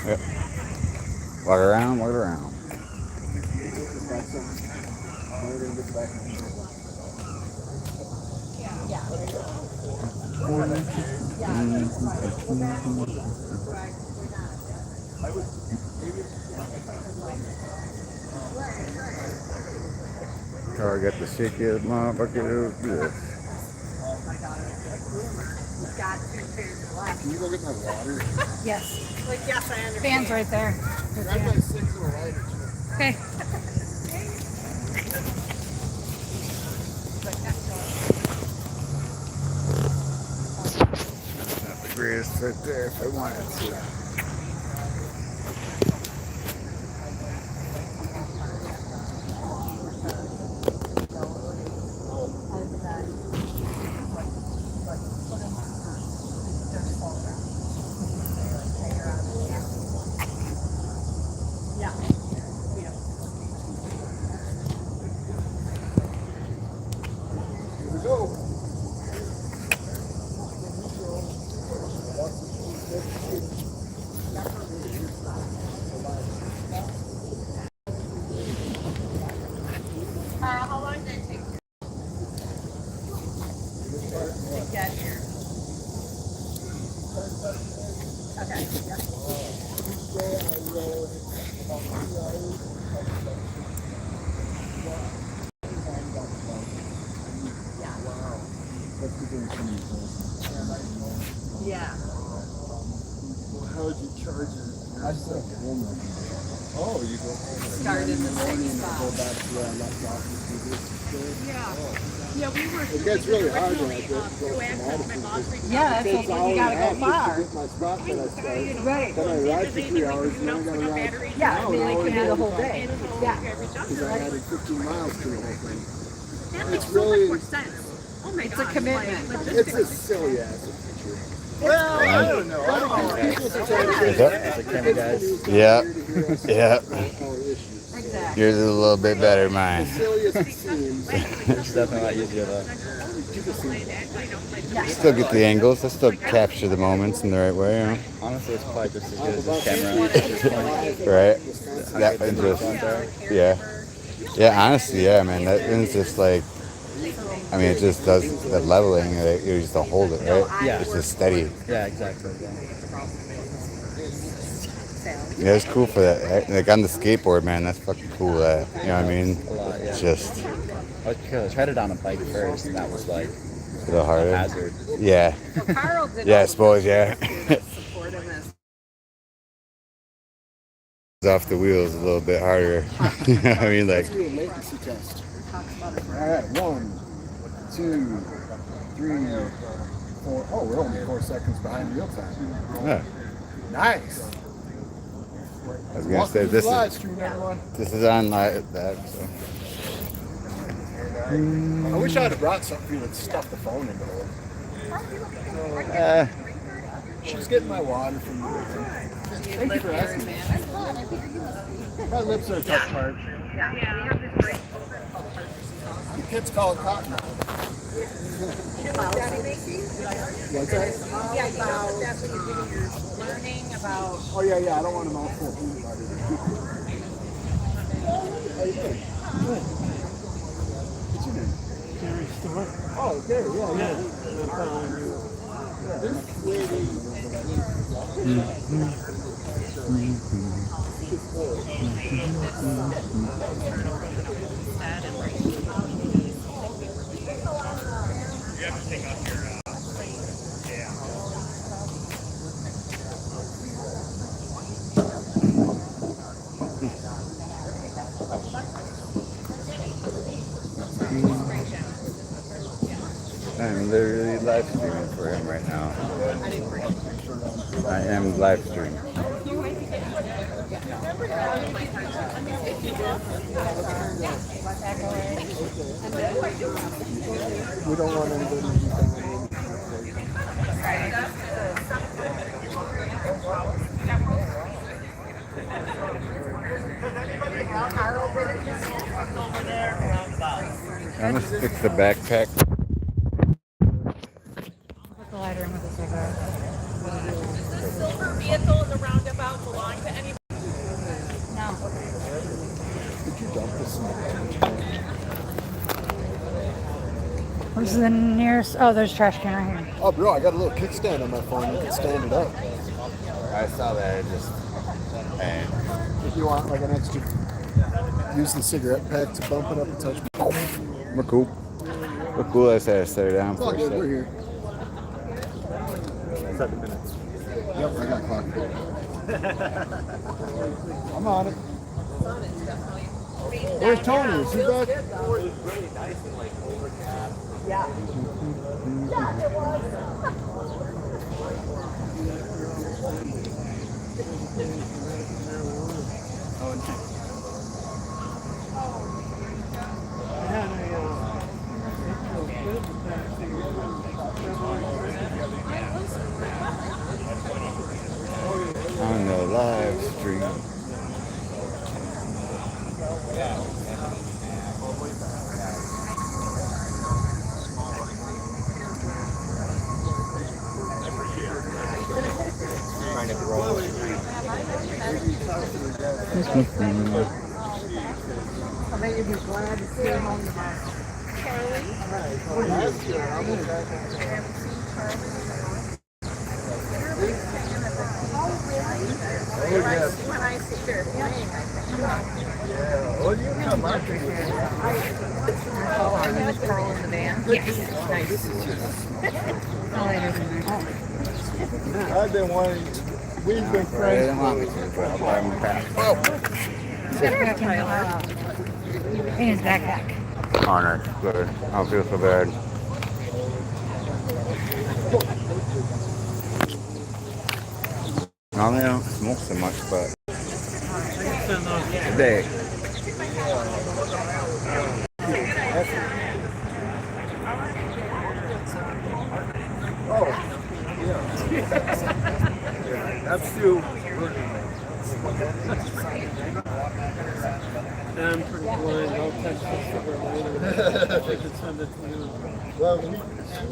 Yep. Walk around, walk around. Car got the shakiest motherfucker. Do this. Can you go get my water? Yes. Like, yes, I understand. Fan's right there. Grab my 6 and a lighter. Okay. Not the greatest right there if I wanted to. Here we go. How long did it take to get here? Okay. Yeah. How would you charge it? I still get home. Oh, you go home. Started in the same Go spot. back to where I left off. Yeah. Yeah, we were. It gets really hard when I originally, go through Access, my boss reached out. Yeah, that's Takes like an when you hour gotta and a go half far. just to get my spot that I started. Right. Then I ride for 3 hours, and then I gotta ride. Yeah, I mean, like you do the whole day. Yeah. Because I added 15 miles to the whole thing. That makes It's so much really- more sense. Oh my It's a gosh, commitment. like, It's a logistically. silly ass adventure. Well, I don't know. I don't think people are trying to Is that- get camera guys. Yeah. Yeah. Our issues. Exactly. Yours is a little bit better than mine. Silly as it seems. It's definitely a lot easier though. Still get the angles. I still capture the moments in the right way, you know? Honestly, it's probably just as good as this camera at this point. Right? That and just, yeah. Yeah, honestly, yeah, man. That one's just like, I mean, it just does the leveling. Like, you just don't hold it, right? Yeah. It's just steady. Yeah, exactly. Yeah, it's cool for that. Right? Like on the skateboard, man, that's fucking cool. That, you know what I mean? A lot, yeah. It's just I tried it on a bike first, and that was like a little a harder. hazard. Yeah. Carl did Yeah, all I the suppose, yeah. supportiveness. Off the wheels a little bit harder. You know what I mean? Like, Let's do a latency test. All right, 1, 2, 3, 4. Oh, we're only 4 seconds behind real time. yeah. Nice. I was gonna say this live is stream, everyone. on live that. So. I wish I'd have brought something for you to stuff the phone into it. She's getting my water from you. Thank you for asking. My lips are a tough part. Yeah. The kids call it cotton. What's that? Yeah, about that's what you're doing. You're learning about. Oh, yeah, I don't want a mouthful of peanut butter. How you doing? Good. What's your name? Gary Stewart. Oh, Gary, yeah. This lady. I'm literally live streaming for him right now. I am live streaming. We don't want anybody to be down. I'm gonna fix the backpack. Put the lighter in with the cigarette. The silver vehicle in the roundabout belongs Where's the nearest? Oh, there's a trash can right here. Oh, bro, I got a little kickstand on my phone. You can stand it up. I saw that. It just. And If you want like an extra, use the cigarette pack to bump it up a touch. we're cool. We're cool. I said I set it down It's all for a good. sec. We're here. 7 minutes. Yep, I got clock. I'm on it. Where's Tony? Is he back? On the live stream. Trying to grow. I bet you'd be glad to see him on the bus. When I see her playing, I think, and he was Carl in the band. Yes. Nice. I've been wanting. We've been I didn't want me to, but I'll buy him a pack. In his backpack. Honor. Good. I don't feel so bad. Normally I don't smoke so much, but today. That's still. I'm pretty blind. I'll text this to her later. I could send it to you. Well, she's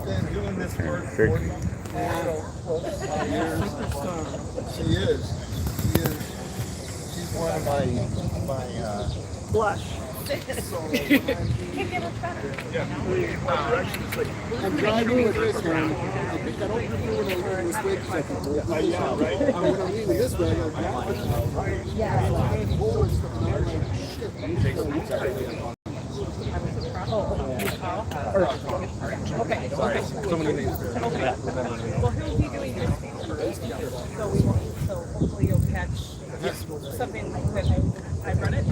been doing this work for 40 years. Superstar. She is. She is. She's one of my Blush. I'm driving with this one. I think I don't prefer when I'm going this way because I can hold it. Yeah, right. When I'm leaving this way, I'm So many names. Well, he'll be doing this first. So hopefully you'll catch something that I run it.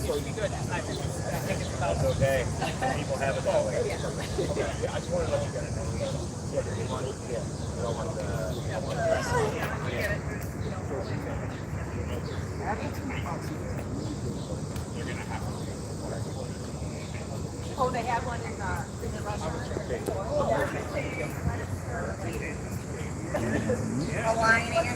So you be good. I think it's about Okay. People have it that way. Yeah. I just wanted to let you guys Oh, they have one in the restaurant. Aligning.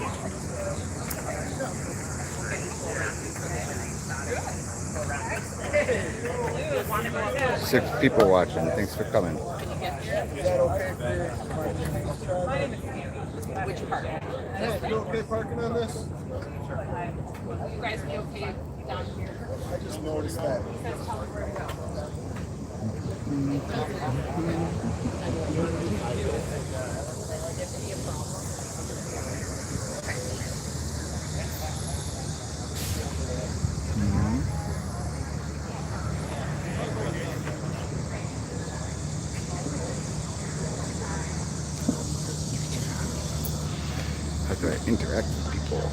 6 people watching. Thanks for coming. Which part? You okay parking on this? You guys be okay down here? I just noticed that. Says tell me where to go. How do I interact with people?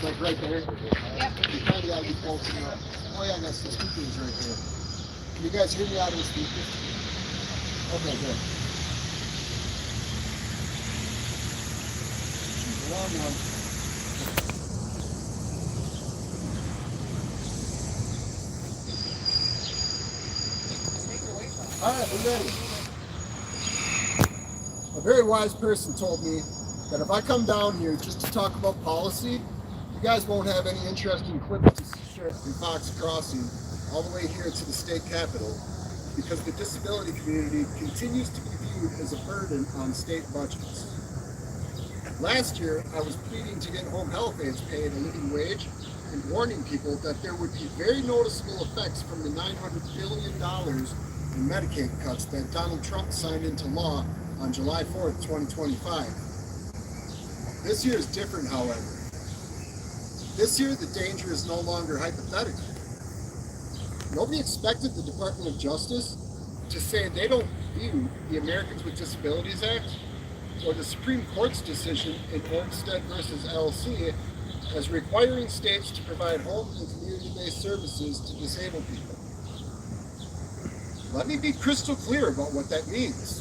Like right there? Yep. You kind of got to be close enough. Oh yeah, I got some speakers right there. Can you guys hear me out of the speakers? Okay, good. Long one. All right, we're ready. A very wise person told me that if I come down here just to talk about policy, you guys won't have any interesting clips to share from Fox Crossing all the way here to the state capitol, because the disability community continues to be viewed as a burden on state budgets. Last year, I was pleading to get home health aides paid a living wage and warning people that there would be very noticeable effects from the $900 billion in Medicaid cuts that Donald Trump signed into law on July 4th, 2025. This year is different, however. This year, the danger is no longer hypothetical. Nobody expected the Department of Justice to say they don't view the Americans with Disabilities Act or the Supreme Court's decision in Olmstead versus LLC as requiring states to provide home and community-based services to disabled people. Let me be crystal clear about what that means.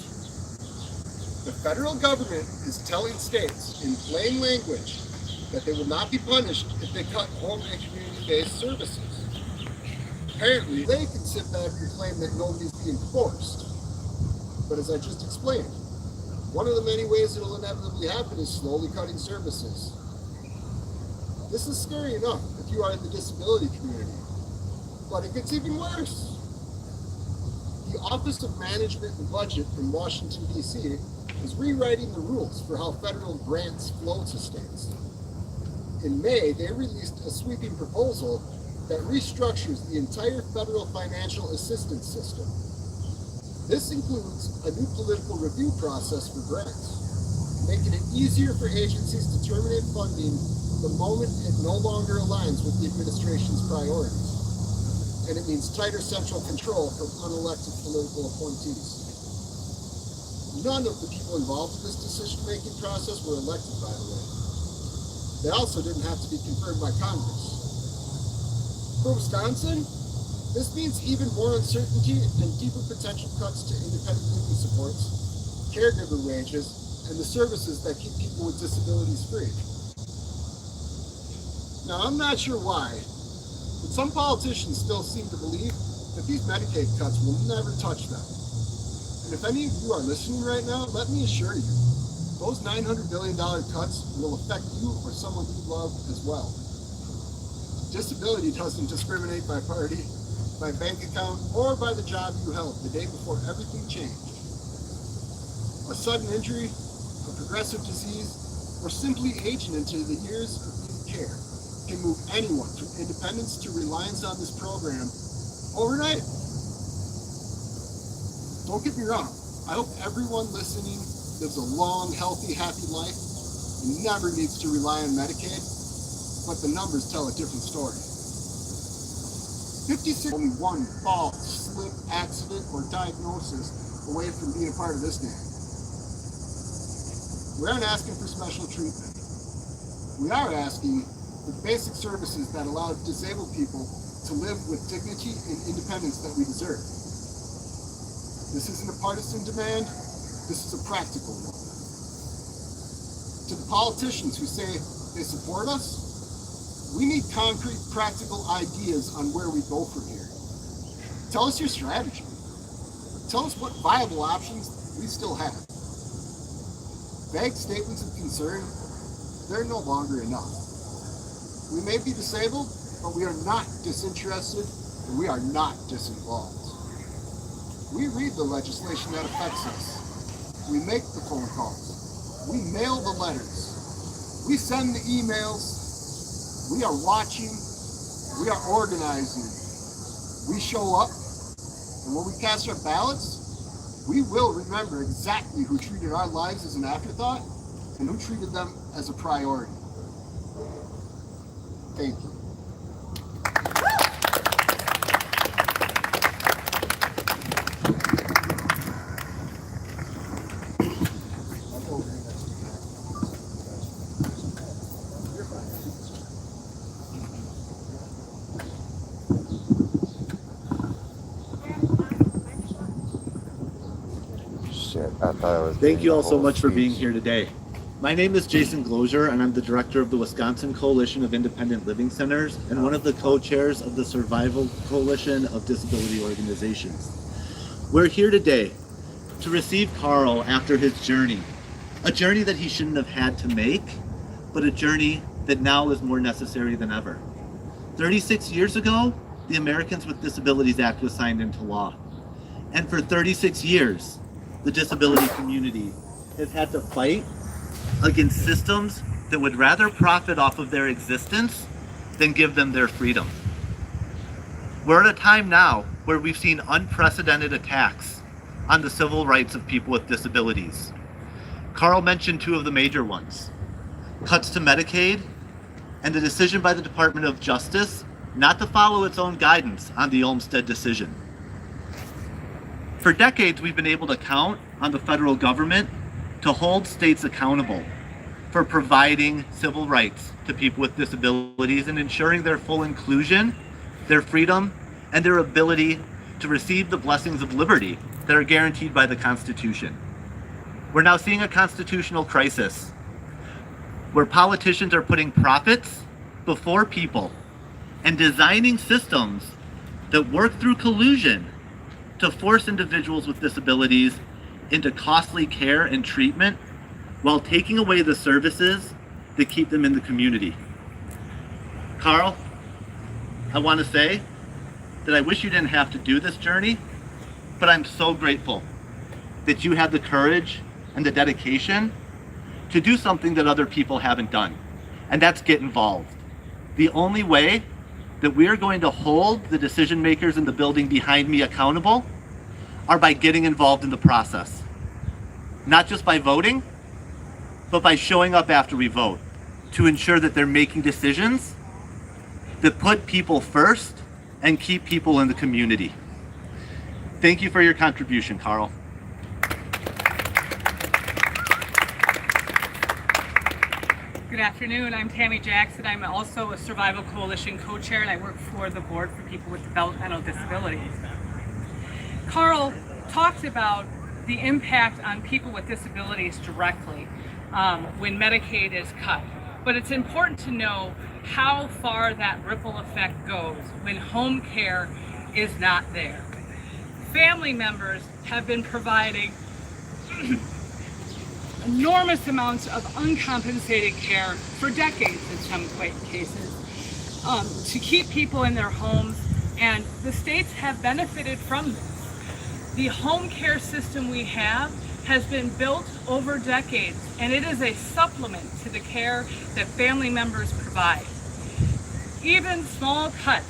The federal government is telling states in plain language that they will not be punished if they cut home and community-based services. Apparently, they can sit back and claim that nobody's being forced. But as I just explained, one of the many ways it'll inevitably happen is slowly cutting services. This is scary enough if you are in the disability community, but it gets even worse. The Office of Management and Budget in Washington, D.C. is rewriting the rules for how federal grants flow to states. In May, they released a sweeping proposal that restructures the entire federal financial assistance system. This includes a new political review process for grants, making it easier for agencies to terminate funding the moment it no longer aligns with the administration's priorities. And it means tighter central control from unelected political appointees. None of the people involved in this decision-making process were elected, by the way. They also didn't have to be confirmed by Congress. For Wisconsin, this means even more uncertainty and deeper potential cuts to independent living supports, caregiver wages, and the services that keep people with disabilities free. Now, I'm not sure why, but some politicians still seem to believe that these Medicaid cuts will never touch them. And if any of you are listening right now, let me assure you, those $900 billion cuts will affect you or someone you love as well. Disability doesn't discriminate by party, by bank account, or by the job you held the day before everything changed. A sudden injury, a progressive disease, or simply aging into the years of needed care can move anyone from independence to reliance on this program overnight. Don't get me wrong, I hope everyone listening lives a long, healthy, happy life and never needs to rely on Medicaid, but the numbers tell a different story. 56, only one fall, slip, accident, or diagnosis away from being a part of this game. We aren't asking for special treatment. We are asking for the basic services that allow disabled people to live with dignity and independence that we deserve. This isn't a partisan demand, this is a practical one. To the politicians who say they support us, we need concrete, practical ideas on where we go from here. Tell us your strategy. Tell us what viable options we still have. Vague statements of concern, they're no longer enough. We may be disabled, but we are not disinterested, and we are not disinvolved. We read the legislation that affects us. We make the phone calls. We mail the letters. We send the emails. We are watching, we are organizing, we show up, and when we cast our ballots, we will remember exactly who treated our lives as an afterthought and who treated them as a priority. Thank you. I thought it was. Thank you all so much for being here today. My name is Jason Glozier, and I'm the director of the Wisconsin Coalition of Independent Living Centers and one of the co-chairs of the Survival Coalition of Disability Organizations. We're here today to receive Carl after his journey, a journey that he shouldn't have had to make, but a journey that now is more necessary than ever. 36 years ago, the Americans with Disabilities Act was signed into law. And for 36 years, the disability community has had to fight against systems that would rather profit off of their existence than give them their freedom. We're at a time now where we've seen unprecedented attacks on the civil rights of people with disabilities. Carl mentioned two of the major ones: cuts to Medicaid and the decision by the Department of Justice not to follow its own guidance on the Olmstead decision. For decades, we've been able to count on the federal government to hold states accountable for providing civil rights to people with disabilities and ensuring their full inclusion, their freedom, and their ability to receive the blessings of liberty that are guaranteed by the Constitution. We're now seeing a constitutional crisis where politicians are putting profits before people and designing systems that work through collusion to force individuals with disabilities into costly care and treatment while taking away the services that keep them in the community. Carl, I want to say that I wish you didn't have to do this journey, but I'm so grateful that you had the courage and the dedication to do something that other people haven't done, and that's get involved. The only way that we are going to hold the decision makers in the building behind me accountable are by getting involved in the process. Not just by voting, but by showing up after we vote to ensure that they're making decisions that put people first and keep people in the community. Thank you for your contribution, Carl. Good afternoon. I'm Tammy Jackson. I'm also a Survival Coalition co-chair, and I work for the Board for People with Developmental Disabilities. Carl talked about the impact on people with disabilities directly when Medicaid is cut. But it's important to know how far that ripple effect goes when home care is not there. Family members have been providing enormous amounts of uncompensated care for decades in some cases to keep people in their homes, and the states have benefited from this. The home care system we have has been built over decades, and it is a supplement to the care that family members provide. Even small cuts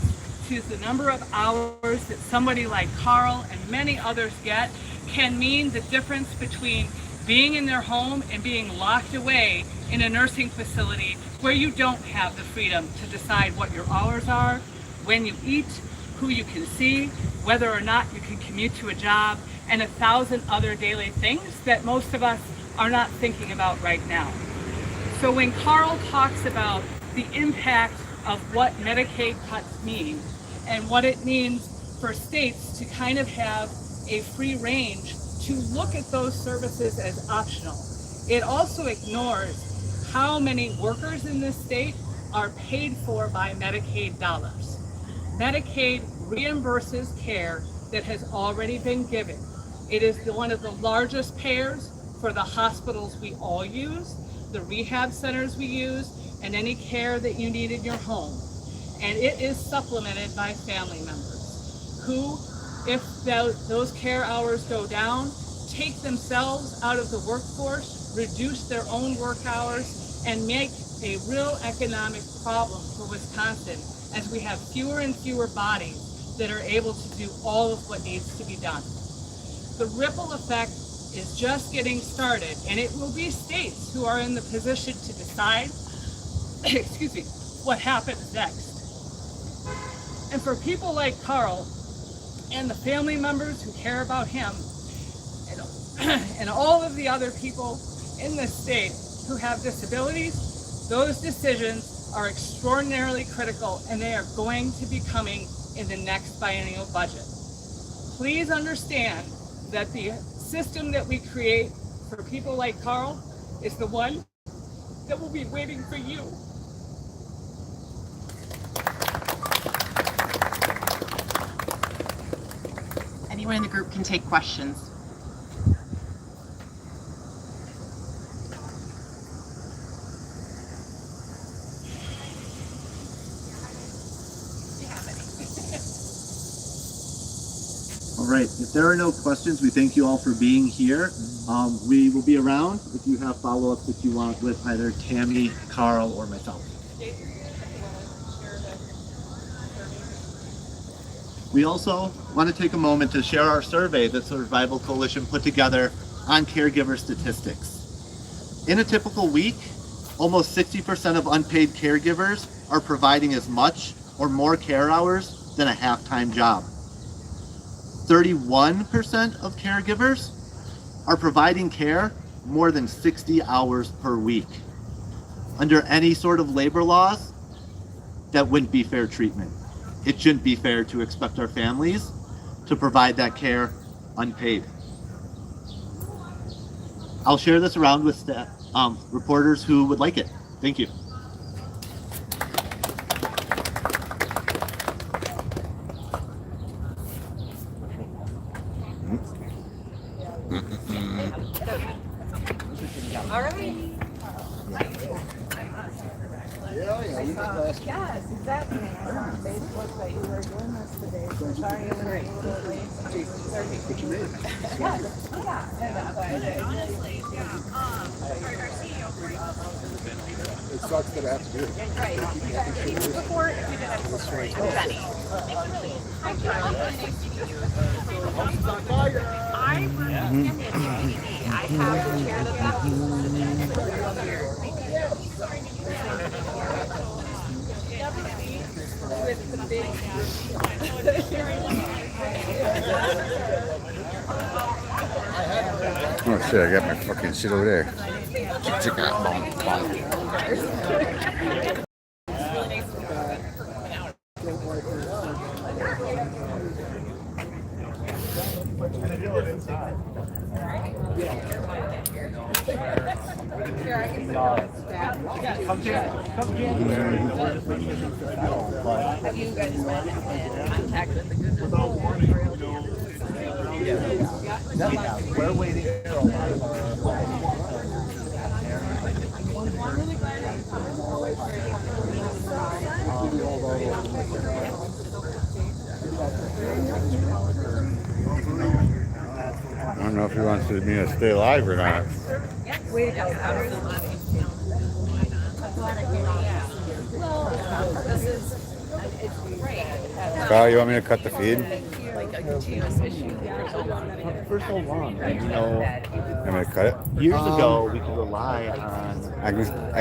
to the number of hours that somebody like Carl and many others get can mean the difference between being in their home and being locked away in a nursing facility where you don't have the freedom to decide what your hours are, when you eat, who you can see, whether or not you can commute to a job, and 1,000 other daily things that most of us are not thinking about right now. So when Carl talks about the impact of what Medicaid cuts mean and what it means for states to kind of have a free range to look at those services as optional, it also ignores how many workers in this state are paid for by Medicaid dollars. Medicaid reimburses care that has already been given. It is one of the largest payers for the hospitals we all use, the rehab centers we use, and any care that you need in your home. And it is supplemented by family members who, if those care hours go down, take themselves out of the workforce, reduce their own work hours, and make a real economic problem for Wisconsin as we have fewer and fewer bodies that are able to do all of what needs to be done. The ripple effect is just getting started, and it will be states who are in the position to decide, excuse me, what happens next. And for people like Carl and the family members who care about him, and all of the other people in this state who have disabilities, those decisions are extraordinarily critical, and they are going to be coming in the next biennial budget. Please understand that the system that we create for people like Carl is the one that will be waiting for you. Any anyone in the group can take questions. All right, if there are no questions, we thank you all for being here. We will be around if you have follow-ups that you want with either Tammy, Carl, or myself. We also want to take a moment to share our survey that Survival Coalition put together on caregiver statistics. In a typical week, almost 60% of unpaid caregivers are providing as much or more care hours than a half-time job. 31% of caregivers are providing care more than 60 hours per week. Under any sort of labor laws, that wouldn't be fair treatment. It shouldn't be fair to expect our families to provide that care unpaid. I'll share this around with reporters who would like it. Thank you. All right. Yes, exactly. On Facebook that you were doing this today. So sorry you were a little late. What you made? Yeah, Honestly, our CEO. It sucks that I have to do it. Right. Before, if we did have Benny. Thank you. Really nice to meet you. I work in the community. I have the chair of with the big Oh shit, I got my fucking shit over there. Check out. Have you guys been in contact with the group? We're waiting. I don't know if he wants me to stay alive or not. Kyle, you want me to cut the feed? Like a continuous issue for so long. For so long, and you know, I'm gonna cut it. years ago we could rely on I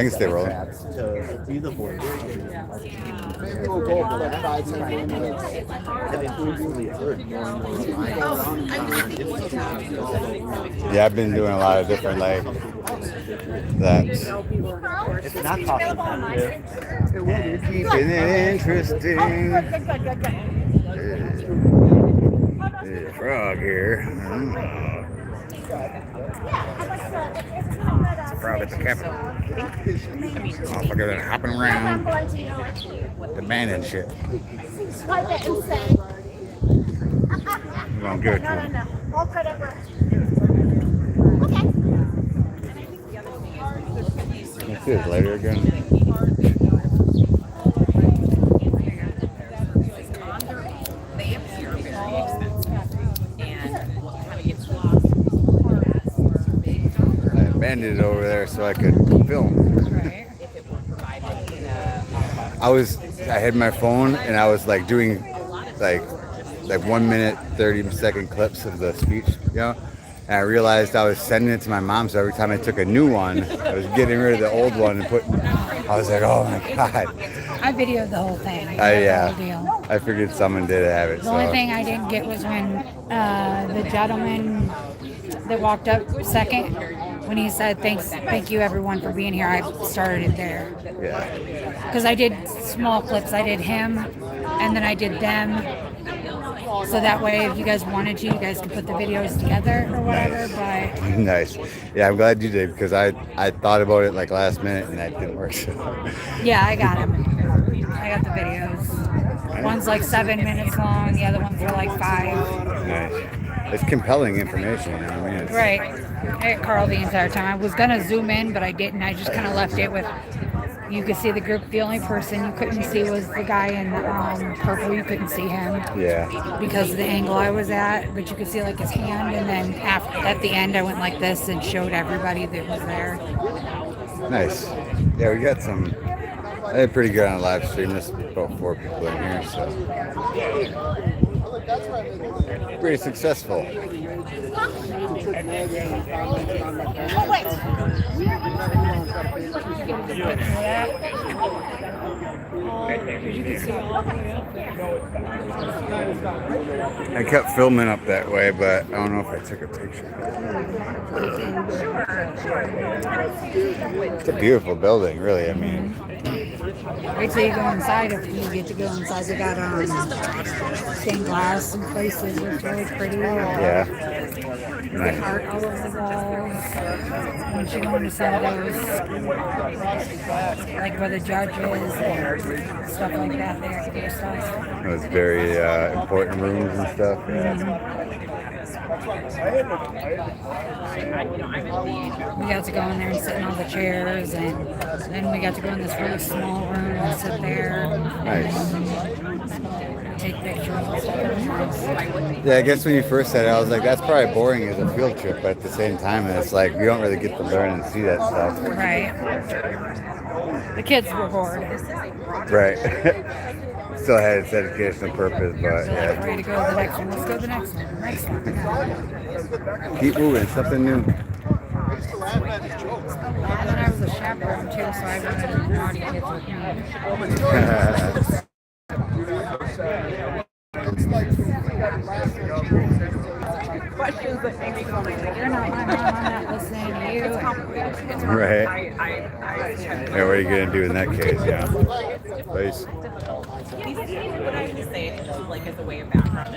can stay rolling. to be the voice. Maybe we'll go for like 5-10 minutes. Have increasingly heard more and more Yeah, I've been doing a lot of different like that. It's not cost effective. Keeping it interesting. There's a frog here. It's a frog at the Capitol. Motherfucker that hopping around, demanding shit. I'm gonna give it to him. Can I see this later again? I abandoned it over there so I could film. I had my phone and I was like doing like 1 minute 30-second clips of the speech, you know. And I realized I was sending it to my mom, so every time I took a new one, I was getting rid of the old one and I was like, oh my god. I videoed the whole thing. Yeah. The whole deal. I figured someone did have it. The only thing I didn't get was when the gentleman that walked up second, when he said, thank you everyone for being here, I started it there. Yeah. Because I did small clips. I did him, and then I did them. So that way, if you guys wanted to, you guys could put the videos together or whatever. Nice. But Nice. Yeah, I'm glad you did because I thought about it like last minute and that didn't work. So. yeah, I got him. I got the videos. One's like 7 minutes long, the other ones are like 5. Nice. It's compelling information, you know what I mean? It's, Right. I had Carl the entire time. I was gonna zoom in, but I didn't. I just kind of left it with. You could see the group. The only person you couldn't see was the guy in purple. You couldn't see him Yeah. because of the angle I was at, but you could see like his hand. And then at the end, I went like this and showed everybody that was there. Nice. Yeah, we got some. I did pretty good on a live stream. There's about 4 people in here, so pretty successful. I kept filming up that way, but I don't know if I took a picture. It's a beautiful building, really. I mean, Wait till you go inside. If you get to go inside, they got stained glass and places. It's really pretty. yeah. Nice. Art all over the walls. When you go into some of those, like where the judge is and stuff like that, they have to do stuff. Those very important rooms and stuff. Yeah. We got to go in there and sit in all the chairs, and then we got to go in this really small room and sit there. Nice. Take pictures and stuff. Yeah, I guess when you first said it, I was like, that's probably boring as a field trip, but at the same time, it's like you don't really get to learn and see that stuff. Right. The kids were bored. Right. Still had its educational purpose, but yeah. Ready to go to the next one. Let's go to the next one. Next one. Keep moving, something new. And then I was a chaperone too, so I wanted naughty kids with me. Questions that make me go like, You're not my mom, I'm not listening to you. Right. Yeah, what are you going to do in that case? Yeah. Place. what I would say, like as a way of background.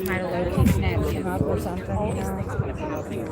Might have low-key snapped him up or something, you know.